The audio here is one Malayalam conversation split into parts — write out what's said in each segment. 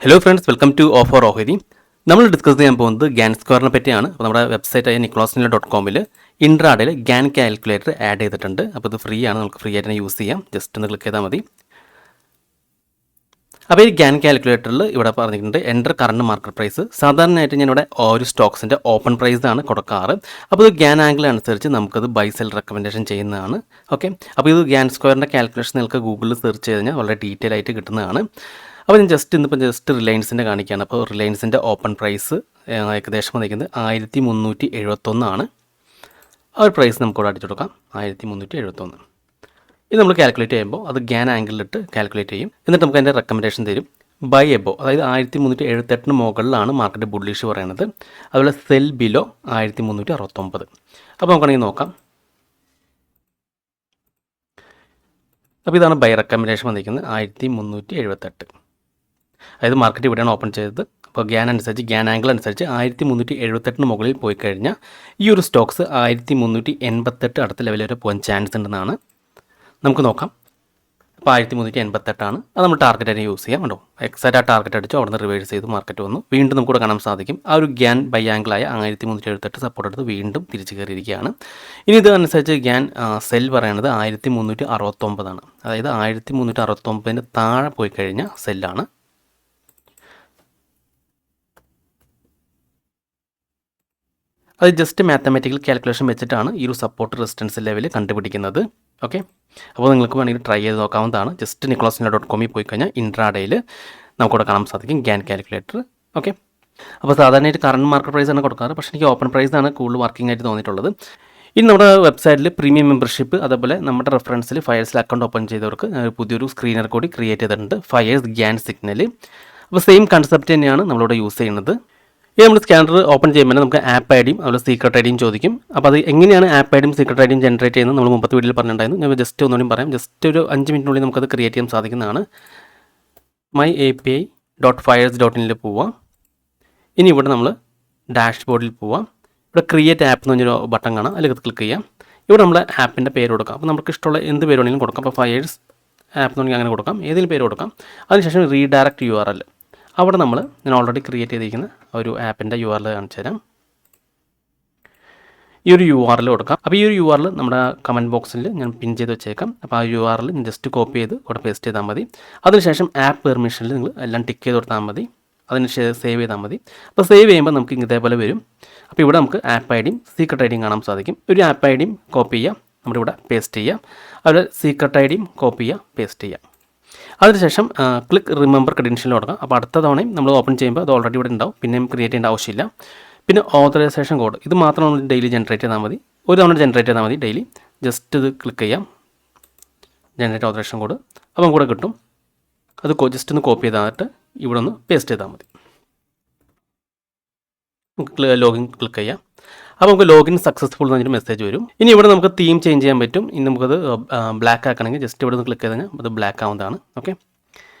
Hello friends, welcome to offer ഓഹരി. നമ്മൾ ഡിസ്കസ് ചെയ്യാൻ പോകുന്നത് ഗ്യാൻ സ്ക്വയറിനെ പറ്റിയാണ്. അപ്പോൾ നമ്മുടെ വെബ്സൈറ്റായ nicolasnila.com ഇൻട്രാഡേയിൽ ഗ്യാൻ കാൽക്കുലേറ്റർ ആഡ് ചെയ്തിട്ടുണ്ട്. അപ്പോൾ ഇത് ഫ്രീ ആണ്, നമുക്ക് ഫ്രീ ആയിട്ട് തന്നെ യൂസ് ചെയ്യാം. ജസ്റ്റ് ഒന്ന് ക്ലിക്ക് ചെയ്താൽ മതി. അപ്പോൾ ഈ ഗ്യാൻ കാൽക്കുലേറ്ററിൽ ഇവിടെ പറഞ്ഞിട്ടുണ്ട് എൻ്റർ കറണ്ട് മാർക്കറ്റ് പ്രൈസ്. സാധാരണയായിട്ട് ഞാൻ ഇവിടെ ഒരു സ്റ്റോക്സിൻ്റെ ഓപ്പൺ പ്രൈസ് ആണ് കൊടുക്കാറ്. അപ്പോൾ ഇത് ഗ്യാൻ ആംഗിൾ അനുസരിച്ച് നമുക്കത് ബൈ സെൽ റെക്കമെൻഡേഷൻ ചെയ്യുന്നതാണ്. ഓക്കെ, അപ്പോൾ ഇത് ഗ്യാൻ സ്ക്വയറിൻ്റെ കാൽക്കുലേഷൻ നിങ്ങൾക്ക് ഗൂഗിളിൽ സെർച്ച് ചെയ്ത് കഴിഞ്ഞാൽ വളരെ ഡീറ്റെയിൽ ആയിട്ട് കിട്ടുന്നതാണ്. അപ്പോൾ ഞാൻ ഇന്നിപ്പോൾ റിലയൻസിൻ്റെ കാണിക്കുകയാണ്. അപ്പോൾ റിലയൻസിൻ്റെ ഓപ്പൺ പ്രൈസ് ഏകദേശം വന്നിരിക്കുന്നത് 1371 ആണ്. ആ ഒരു പ്രൈസ് നമുക്കിവിടെ അടിച്ചു കൊടുക്കാം, 1371. ഇത് നമ്മൾ കാൽക്കുലേറ്റ് ചെയ്യുമ്പോൾ അത് ഗ്യാൻ ആംഗിളിലിട്ട് കാൽക്കുലേറ്റ് ചെയ്യും. എന്നിട്ട് നമുക്ക് അതിൻ്റെ റെക്കമെൻഡേഷൻ തരും. ബൈ എബോ, അതായത് 1378 മുകളിലാണ് മാർക്കറ്റ് ബുള്ളിഷ് പറയുന്നത്. അതുപോലെ സെൽ ബിലോ 1369. അപ്പോൾ നമുക്കാണെങ്കിൽ നോക്കാം. അപ്പോൾ ഇതാണ് ബൈ റെക്കമെൻഡേഷൻ വന്നിരിക്കുന്നത് 1378. അതായത് മാർക്കറ്റ് ഇവിടെയാണ് ഓപ്പൺ ചെയ്തത്. അപ്പോൾ ഗ്യാൻ ആംഗിൾ അനുസരിച്ച് 1378 മുകളിൽ പോയി കഴിഞ്ഞാൽ ഈ ഒരു സ്റ്റോക്സ് 1388 അടുത്ത ലെവൽ വരെ പോകാൻ ചാൻസ് ഉണ്ടെന്നാണ്. നമുക്ക് നോക്കാം. അപ്പോൾ 1388 അത് നമ്മൾ ടാർഗറ്റായിട്ട് യൂസ് ചെയ്യാം. കേട്ടോ, എക്സാക്റ്റ് ആ ടാർഗറ്റ് അടിച്ചു, അവിടെ നിന്ന് റിവേഴ്സ് ചെയ്ത് മാർക്കറ്റ് വന്നു. വീണ്ടും നമുക്കിവിടെ കാണാൻ സാധിക്കും ആ ഒരു ഗ്യാൻ ബൈ ആംഗിളായ 1378 സപ്പോർട്ട് എടുത്ത് വീണ്ടും തിരിച്ചു കയറിയിരിക്കുകയാണ്. ഇനി ഇത് അനുസരിച്ച് ഗ്യാൻ സെൽ പറയുന്നത് 1369 അതായത് 1369 താഴെ പോയി കഴിഞ്ഞാൽ സെല്ലാണ്. അത് ജസ്റ്റ് മാത്തമാറ്റിക്കൽ കാൽക്കുലേഷൻ വെച്ചിട്ടാണ് ഈ ഒരു സപ്പോർട്ട് റെസിസ്റ്റൻസ് ലെവൽ കണ്ടുപിടിക്കുന്നത്. ഓക്കെ, അപ്പോൾ നിങ്ങൾക്ക് വേണമെങ്കിൽ ട്രൈ ചെയ്ത് നോക്കാവുന്നതാണ്. ജസ്റ്റ് nicolasnila.com പോയി കഴിഞ്ഞാൽ ഇൻട്രാഡേയിൽ നമുക്കിവിടെ കാണാൻ സാധിക്കും ഗ്യാൻ കാൽക്കുലേറ്റർ. ഓക്കെ, അപ്പോൾ സാധാരണയായിട്ട് കറണ്ട് മാർക്കറ്റ് പ്രൈസ് ആണ് കൊടുക്കാറ്, പക്ഷേ എനിക്ക് ഓപ്പൺ പ്രൈസ് ആണ് കൂടുതൽ വർക്കിംഗ് ആയിട്ട് തോന്നിയിട്ടുള്ളത്. ഇനി നമ്മുടെ വെബ്സൈറ്റിൽ പ്രീമിയം മെമ്പർഷിപ്പ്, അതേപോലെ നമ്മുടെ റെഫറൻസിൽ ഫയേഴ്സിൽ അക്കൗണ്ട് ഓപ്പൺ ചെയ്തവർക്ക് പുതിയൊരു സ്ക്രീനർ കൂടി ക്രിയേറ്റ് ചെയ്തിട്ടുണ്ട്, ഫയേഴ്സ് ഗ്യാൻ സിഗ്നൽ. അപ്പോൾ സെയിം കൺസെപ്റ്റ് തന്നെയാണ് നമ്മളിവിടെ യൂസ് ചെയ്യുന്നത്. ഇത് നമ്മൾ സ്കാനർ ഓപ്പൺ ചെയ്യുമ്പോൾ നമുക്ക് ആപ്പ് ഐ ഡിയും അതുപോലെ സീക്രട്ട് ഐ ഡിയും ചോദിക്കും. അപ്പോൾ അത് എങ്ങനെയാണ് ആപ്പ് ഐ ഡിയും സീക്രട്ട് ഐ ഡിയും ജനറേറ്റ് ചെയ്യുന്നത് നമ്മൾ മുമ്പത്തെ വീഡിയോയിൽ പറഞ്ഞിട്ടുണ്ടായിരുന്നു. ഞാൻ ജസ്റ്റ് ഒന്നുകൂടി പറയാം. ജസ്റ്റ് ഒരു 5 മിനിറ്റിനുള്ളിൽ നമുക്കത് ക്രിയേറ്റ് ചെയ്യാൻ സാധിക്കുന്നതാണ്. myapi.fires.in പോവാം. ഇനി ഇവിടെ നമ്മൾ ഡാഷ്ബോർഡിൽ പോവാം. ഇവിടെ ക്രിയേറ്റ് ആപ്പ് എന്ന് പറഞ്ഞൊരു ബട്ടൺ കാണാം, അതിൽ ക്ലിക്ക് ചെയ്യാം. ഇവിടെ നമ്മൾ ആപ്പിൻ്റെ പേര് കൊടുക്കാം. അപ്പോൾ നമുക്ക് ഇഷ്ടമുള്ള എന്ത് പേര് വേണമെങ്കിലും കൊടുക്കാം. അപ്പോൾ ഫയേഴ്സ് ആപ്പ് എന്ന് പറഞ്ഞാൽ അങ്ങനെ കൊടുക്കാം, ഏതെങ്കിലും പേര് കൊടുക്കാം. അതിനുശേഷം റീഡയറക്റ്റ് URL, അവിടെ ഞാൻ ഓൾറെഡി ക്രിയേറ്റ് ചെയ്തിരിക്കുന്ന ഒരു ആപ്പിൻ്റെ URL കാണിച്ചു തരാം. ഈ ഒരു URL കൊടുക്കാം. അപ്പോൾ ഈ ഒരു URL നമ്മുടെ കമൻറ്റ് ബോക്സിൽ ഞാൻ പിൻ ചെയ്ത് വെച്ചേക്കാം. അപ്പോൾ ആ URL ജസ്റ്റ് കോപ്പി ചെയ്ത് ഇവിടെ പേസ്റ്റ് ചെയ്താൽ മതി. അതിനുശേഷം ആപ്പ് പെർമിഷനിൽ നിങ്ങൾ എല്ലാം ടിക്ക് ചെയ്ത് കൊടുത്താൽ മതി. അതിന് സേവ് ചെയ്താൽ മതി. അപ്പോൾ സേവ് ചെയ്യുമ്പോൾ നമുക്ക് ഇതേപോലെ വരും. അപ്പോൾ ഇവിടെ നമുക്ക് ആപ്പ് ഐ ഡിയും സീക്രട്ട് ഐ ഡിയും കാണാൻ സാധിക്കും. ഒരു ആപ്പ് ഐ ഡിയും കോപ്പി ചെയ്യാം, നമ്മുടെ ഇവിടെ പേസ്റ്റ് ചെയ്യാം. അതുപോലെ സീക്രട്ട് ഐ ഡിയും കോപ്പി ചെയ്യാം, പേസ്റ്റ് ചെയ്യാം. അതിനുശേഷം ക്ലിക്ക് റിമെമ്പർ ക്രെഡൻഷ്യൽ കൊടുക്കാം. അപ്പോൾ അടുത്ത തവണയും നമ്മൾ ഓപ്പൺ ചെയ്യുമ്പോൾ അത് ഓൾറെഡി ഇവിടെ ഉണ്ടാവും, പിന്നെയും ക്രിയേറ്റ് ചെയ്യേണ്ട ആവശ്യമില്ല. പിന്നെ ഓതറൈസേഷൻ കോഡ്, ഇത് മാത്രം നമ്മൾ ഡെയിലി ജനറേറ്റ് ചെയ്താൽ മതി. ഒരു തവണ ജനറേറ്റ് ചെയ്താൽ മതി ഡെയിലി. ജസ്റ്റ് ഇത് ക്ലിക്ക് ചെയ്യാം, ജനറേറ്റ് ഓതറൈസേഷൻ കോഡ്. അപ്പോൾ നമുക്ക് ഇവിടെ കിട്ടും. അത് ജസ്റ്റ് ഒന്ന് കോപ്പി ചെയ്തിട്ട് ഇവിടെ ഒന്ന് പേസ്റ്റ് ചെയ്താൽ മതി. നമുക്ക് ലോഗിൻ ക്ലിക്ക് ചെയ്യാം. അപ്പോൾ നമുക്ക് ലോഗിൻ സക്സസ്ഫുൾ എന്നൊരു മെസ്സേജ് വരും. ഇനി ഇവിടെ നമുക്ക് തീം ചേഞ്ച് ചെയ്യാൻ പറ്റും. ഇനി നമുക്കത് ബ്ലാക്ക് ആക്കണമെങ്കിൽ ജസ്റ്റ് ഇവിടെ നിന്ന് ക്ലിക്ക് ചെയ്ത് കഴിഞ്ഞാൽ അത് ബ്ലാക്ക് ആവുന്നതാണ്. ഓക്കെ,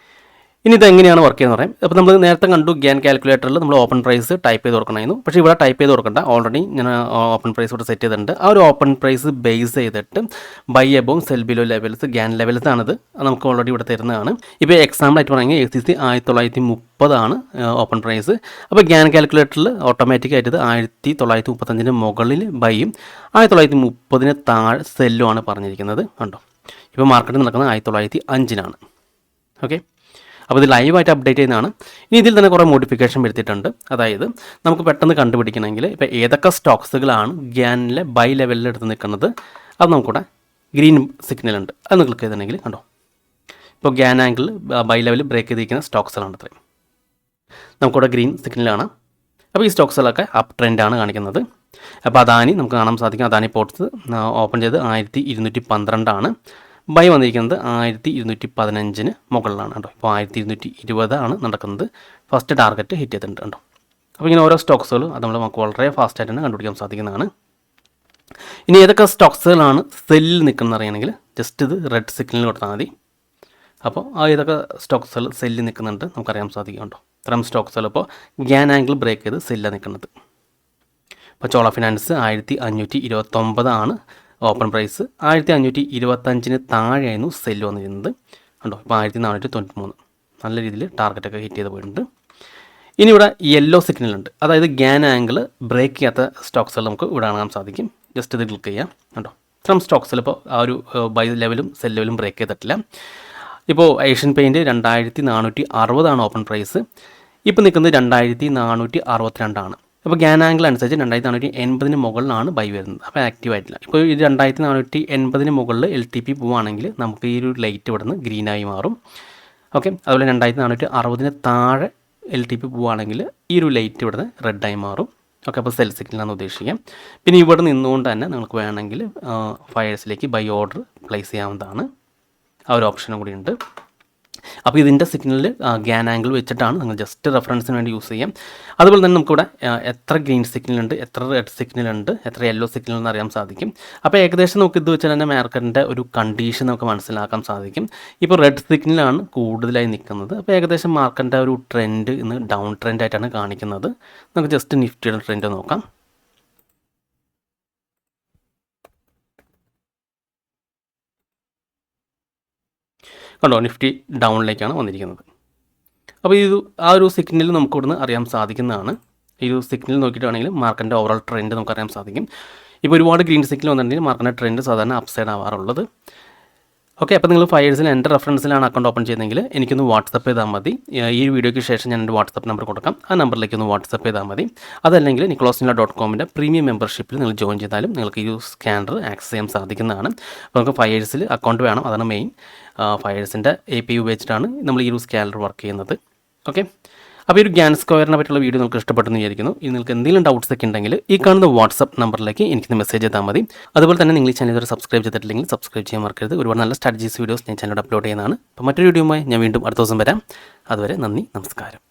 ഇനി ഇത് എങ്ങനെയാണ് വർക്ക് ചെയ്യുന്നത് പറയാം. അപ്പോൾ നമ്മൾ നേരത്തെ കണ്ടു ഗ്യാൻ കാൽക്കുലേറ്ററിൽ നമ്മൾ ഓപ്പൺ പ്രൈസ് ടൈപ്പ് ചെയ്ത് കൊടുക്കണമായിരുന്നു. പക്ഷേ ഇവിടെ ടൈപ്പ് ചെയ്ത് കൊടുക്കണ്ട, ഓൾറെഡി ഞാൻ ഓപ്പൺ പ്രൈസ് ഇവിടെ സെറ്റ് ചെയ്തിട്ടുണ്ട്. ആ ഒരു ഓപ്പൺ പ്രൈസ് ബേസ് ചെയ്തിട്ട് ബൈ എബോവും sell below levels Gann levels ആണിത്. അത് നമുക്ക് ഓൾറെഡി ഇവിടെ തരുന്നതാണ്. ഇപ്പോൾ എക്സാമ്പിൾ ആയിട്ട് പറയുകയാണെങ്കിൽ ACC 1930 ഓപ്പൺ പ്രൈസ്. അപ്പോൾ ഗ്യാൻ കാൽക്കുലേറ്ററിൽ ഓട്ടോമാറ്റിക്കായിട്ട് 1935 മുകളിൽ ബൈയും 1930 താഴെ സെല്ലുമാണ് പറഞ്ഞിരിക്കുന്നത്. കണ്ടോ, ഇപ്പോൾ മാർക്കറ്റ് നടക്കുന്നത് 1905 ഓക്കെ, അപ്പോൾ ഇത് ലൈവായിട്ട് അപ്ഡേറ്റ് ചെയ്യുന്നതാണ്. ഇനി ഇതിൽ തന്നെ കുറേ മോഡിഫിക്കേഷൻ വരുത്തിയിട്ടുണ്ട്. അതായത് നമുക്ക് പെട്ടെന്ന് കണ്ടുപിടിക്കണമെങ്കിൽ ഇപ്പോൾ ഏതൊക്കെ സ്റ്റോക്സുകളാണ് ഗ്യാനിലെ ബൈ ലെവലിൽ എടുത്ത് നിൽക്കുന്നത് അത് നമുക്കിവിടെ ഗ്രീൻ സിഗ്നൽ ഉണ്ട്, അതൊന്ന് ക്ലിക്ക് ചെയ്തിട്ടുണ്ടെങ്കിൽ കണ്ടോ, ഇപ്പോൾ ഗ്യാൻ ആംഗിൾ ബൈ ലെവലിൽ ബ്രേക്ക് ചെയ്തിരിക്കുന്ന സ്റ്റോക്സുകളാണ് അത്രയും. നമുക്കിവിടെ ഗ്രീൻ സിഗ്നലാണ്. അപ്പോൾ ഈ സ്റ്റോക്സുകളൊക്കെ അപ്പ് ട്രെൻഡാണ് കാണിക്കുന്നത്. അപ്പോൾ അദാനി നമുക്ക് കാണാൻ സാധിക്കും. അദാനി പോർട്സ് ഓപ്പൺ ചെയ്ത് 1212 ബൈ വന്നിരിക്കുന്നത് 1215 മുകളിലാണ് കേട്ടോ. ഇപ്പോൾ 1220 നടക്കുന്നത്. ഫസ്റ്റ് ടാർഗറ്റ് ഹിറ്റ് ചെയ്തിട്ടുണ്ട് കേട്ടോ. അപ്പോൾ ഇങ്ങനെ ഓരോ സ്റ്റോക്സുകൾ അത് നമുക്ക് വളരെ ഫാസ്റ്റായിട്ട് തന്നെ കണ്ടുപിടിക്കാൻ സാധിക്കുന്നതാണ്. ഇനി ഏതൊക്കെ സ്റ്റോക്സുകളാണ് സെല്ലിൽ നിൽക്കുന്നത് അറിയണമെങ്കിൽ ജസ്റ്റ് ഇത് റെഡ് സിഗ്നൽ കൊടുത്താൽ മതി. അപ്പോൾ ഏതൊക്കെ സ്റ്റോക്സുകൾ സെല്ലിൽ നിൽക്കുന്നുണ്ട് നമുക്കറിയാൻ സാധിക്കും കേട്ടോ. ഇത്തരം സ്റ്റോക്സുകൾ ഇപ്പോൾ ഗ്യാൻ ആംഗിൾ ബ്രേക്ക് ചെയ്ത് സെല്ലാണ് നിൽക്കുന്നത്. ഇപ്പോൾ ചോള ഫിനാൻസ് 1529 ഓപ്പൺ പ്രൈസ്. 1525 താഴെയായിരുന്നു സെല്ല് വന്നിരുന്നത് കണ്ടോ. ഇപ്പോൾ 1493 നല്ല രീതിയിൽ ടാർഗറ്റൊക്കെ ഹിറ്റ് ചെയ്ത് പോയിട്ടുണ്ട്. ഇനി ഇവിടെ യെല്ലോ സിഗ്നൽ ഉണ്ട്, അതായത് ഗ്യാൻ ആംഗിൾ ബ്രേക്ക് ചെയ്യാത്ത സ്റ്റോക്സുകൾ നമുക്ക് ഇവിടെ കാണാൻ സാധിക്കും. ജസ്റ്റ് ഇത് ക്ലിക്ക് ചെയ്യാം. കണ്ടോ, ഫ്രം സ്റ്റോക്സിൽ ഇപ്പോൾ ആ ഒരു ബൈ ലെവലും സെൽ ലെവലും ബ്രേക്ക് ചെയ്തിട്ടില്ല. ഇപ്പോൾ ഏഷ്യൻ പെയിൻറ്റ് 2460 ഓപ്പൺ പ്രൈസ്, ഇപ്പോൾ നിൽക്കുന്നത് 2462. അപ്പോൾ ഗ്യാൻ ആംഗിൾ അനുസരിച്ച് 2480 മുകളിലാണ് ബൈ വരുന്നത്. അപ്പോൾ ആക്റ്റീവ് ആയിട്ടില്ല. ഇപ്പോൾ ഈ 2480 മുകളിൽ LTP പോവുകയാണെങ്കിൽ നമുക്ക് ഈ ഒരു ലൈറ്റ് ഇവിടെ നിന്ന് ഗ്രീനായി മാറും. ഓക്കെ, അതുപോലെ 2460 താഴെ LTP പോവുകയാണെങ്കിൽ ഈ ഒരു ലൈറ്റ് ഇവിടെ നിന്ന് റെഡായി മാറും. ഓക്കെ, അപ്പോൾ സെൽ സിഗ്നലാണ് ഉദ്ദേശിക്കാം. പിന്നെ ഇവിടെ നിന്നുകൊണ്ട് തന്നെ നിങ്ങൾക്ക് വേണമെങ്കിൽ ഫയേഴ്സിലേക്ക് ബൈ ഓർഡർ പ്ലേസ് ചെയ്യാവുന്നതാണ്. ആ ഒരു ഓപ്ഷനും കൂടി ഉണ്ട്. അപ്പോൾ ഇതിൻ്റെ സിഗ്നൽ ഗ്യാൻ ആംഗിൾ വെച്ചിട്ടാണ് നിങ്ങൾ ജസ്റ്റ് റെഫറൻസിന് വേണ്ടി യൂസ് ചെയ്യാം. അതുപോലെ തന്നെ നമുക്കിവിടെ എത്ര ഗ്രീൻ സിഗ്നൽ ഉണ്ട്, എത്ര റെഡ് സിഗ്നൽ ഉണ്ട്, എത്ര യെല്ലോ സിഗ്നൽ എന്ന് അറിയാൻ സാധിക്കും. അപ്പോൾ ഏകദേശം നമുക്ക് ഇത് വെച്ചാൽ തന്നെ മാർക്കറ്റിൻ്റെ ഒരു കണ്ടീഷൻ നമുക്ക് മനസ്സിലാക്കാൻ സാധിക്കും. ഇപ്പോൾ റെഡ് സിഗ്നലാണ് കൂടുതലായി നിൽക്കുന്നത്. അപ്പോൾ ഏകദേശം മാർക്കറ്റിൻ്റെ ഒരു ട്രെൻഡ് ഇന്ന് ഡൗൺ ട്രെൻഡ് ആയിട്ടാണ് കാണിക്കുന്നത്. നമുക്ക് ജസ്റ്റ് നിഫ്റ്റിയുടെ ട്രെൻഡ് നോക്കാം. കണ്ടോ, നിഫ്റ്റി ഡൗണിലേക്കാണ് വന്നിരിക്കുന്നത്. അപ്പോൾ ആ ഒരു സിഗ്നൽ നമുക്ക് ഇവിടുന്ന് അറിയാൻ സാധിക്കുന്നതാണ്. ഈ ഒരു സിഗ്നൽ നോക്കിയിട്ടാണെങ്കിൽ മാർക്കറ്റിൻ്റെ ഓവറോൾ ട്രെൻഡ് നമുക്കറിയാൻ സാധിക്കും. ഇപ്പോൾ ഒരുപാട് ഗ്രീൻ സിഗ്നൽ വന്നിട്ടുണ്ടെങ്കിൽ മാർക്കറ്റിൻ്റെ ട്രെൻഡ് സാധാരണ അപ്സൈഡ് ആവാറുള്ളത്. ഓക്കെ, അപ്പോൾ നിങ്ങൾ ഫയേഴ്സിൽ എൻ്റെ റെഫറൻസിലാണ് അക്കൗണ്ട് ഓപ്പൺ ചെയ്യുന്നതെങ്കിൽ എനിക്കൊന്ന് വാട്സപ്പ് ചെയ്താൽ മതി. ഈ ഒരു വീഡിയോയ്ക്ക് ശേഷം ഞാൻ എൻ്റെ വാട്സപ്പ് നമ്പർ കൊടുക്കാം. ആ നമ്പറിലേക്ക് ഒന്ന് വാട്സപ്പ് ചെയ്താൽ മതി. അതല്ലെങ്കിൽ nicolosnila.comൻ്റെ പ്രീമിയം മെമ്പർഷിപ്പിൽ നിങ്ങൾ ജോയിൻ ചെയ്താലും നിങ്ങൾക്ക് ഈ സ്കാനർ ആക്സസ് ചെയ്യാൻ സാധിക്കുന്നതാണ്. അപ്പോൾ നമുക്ക് ഫയേഴ്സിൽ അക്കൗണ്ട് വേണം, അതാണ് മെയിൻ. ഫയേഴ്സിൻ്റെ API ഉപയോഗിച്ചിട്ടാണ് നമ്മൾ ഈ ഒരു സ്കാനർ വർക്ക് ചെയ്യുന്നത്. ഓക്കെ, അപ്പോൾ ഈ ഒരു ഗ്യാൻ സ്ക്വയറിനെ പറ്റിയുള്ള വീഡിയോ നിങ്ങൾക്ക് ഇഷ്ടപ്പെട്ടെന്ന് വിചാരിക്കുന്നു. ഇനി നിങ്ങൾക്ക് എന്തെങ്കിലും ഡൗട്ട്സ് ഒക്കെ ഉണ്ടെങ്കിൽ ഈ കാണുന്ന വാട്സപ്പ് നമ്പറിലേക്ക് എനിക്ക് മെസ്സേജ് ചെയ്താൽ മതി. അതുപോലെ തന്നെ നിങ്ങൾ ഈ ചാനൽ ഇതുവരെ സബ്സ്ക്രൈബ് ചെയ്തിട്ടില്ലെങ്കിൽ സബ്സ്ക്രൈബ് ചെയ്യാൻ മറക്കരുത്. ഒരുപാട് നല്ല സ്ട്രാറ്റജീസ് വീഡിയോസ് ഞാൻ ചാനലിൽ അപ്ലോഡ് ചെയ്യുന്നതാണ്. അപ്പോൾ മറ്റൊരു വീഡിയോയുമായി ഞാൻ വീണ്ടും അടുത്ത ദിവസം വരാം. അതുവരെ നന്ദി, നമസ്കാരം.